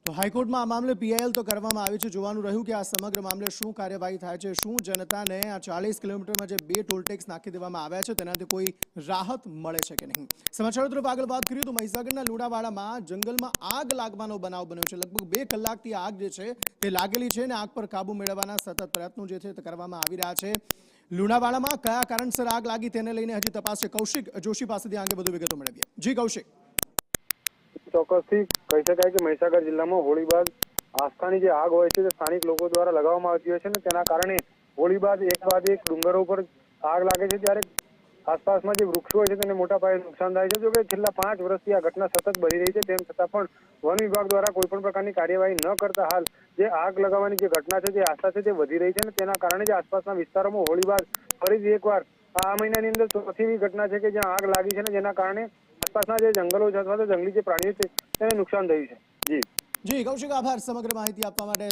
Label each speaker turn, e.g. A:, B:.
A: તો હાઈકોર્ટમાં આ મામલે પીઆઈએલ તો કરવામાં આવી છે। જોવાનું રહ્યું કે આ સમગ્ર મામલે શું કાર્યવાહી થાય છે। શું જનતાને આ 40 કિલોમીટરમાં જે 2 ટોલ ટેક્સ નાખી દેવામાં આવ્યા છે તેનાથી કોઈ રાહત મળે છે કે નહીં। સમાચારો તરફ આગળ વાત કરીએ તો મહીસાગરના લુણાવાડામાં જંગલમાં આગ લાગવાનો બનાવ બન્યો છે। લગભગ 2 કલાકથી આગ જે છે તે લાગેલી છે અને આગ પર કાબુ મેળવવાના સતત પ્રયત્નો જે છે તે કરવામાં આવી રહ્યા છે। લુણાવાડામાં કયા કારણસર આગ લાગી તેને લઈને હજી તપાસ છે। કૌશિક જોશી પાસેથી આગે વધુ વિગતો મેળવીએ। જી કૌશિક।
B: ચોક્કસથી કહી શકાય કે મહીસાગર જિલ્લામાં હોળી બાદ આસ્થાની જે આગ હોય છે તે સ્થાનિક લોકો દ્વારા લગાવવામાં આવતી હોય છે ને તેના કારણે હોળી બાદ એક ડુંગરો પર આગ લાગે છે ત્યારે આસપાસમાં જે વૃક્ષો હોય છે તેને મોટા પાયે નુકસાન થાય છે। જો કે છેલ્લા 5 વર્ષથી આ ઘટના સતત બની રહી છે તેમ છતાં પણ વન વિભાગ દ્વારા કોઈ પણ પ્રકારની કાર્યવાહી ન કરતા હાલ જે આગ લગાવવાની જે ઘટના છે જે આસ્થા છે તે વધી રહી છે અને તેના કારણે જ આસપાસના વિસ્તારોમાં હોળી બાદ ફરીથી એકવાર આ મહિનાની અંદર ચોથીની ઘટના છે કે જ્યાં આગ લાગી છે ને જેના કારણે આસપાસના જે જંગલો છે અથવા તો જંગલી જે પ્રાણીઓ છે તેને નુકસાન થયું છે। જી
A: જી કૌશિક, આભાર સમગ્ર માહિતી આપવા માટે।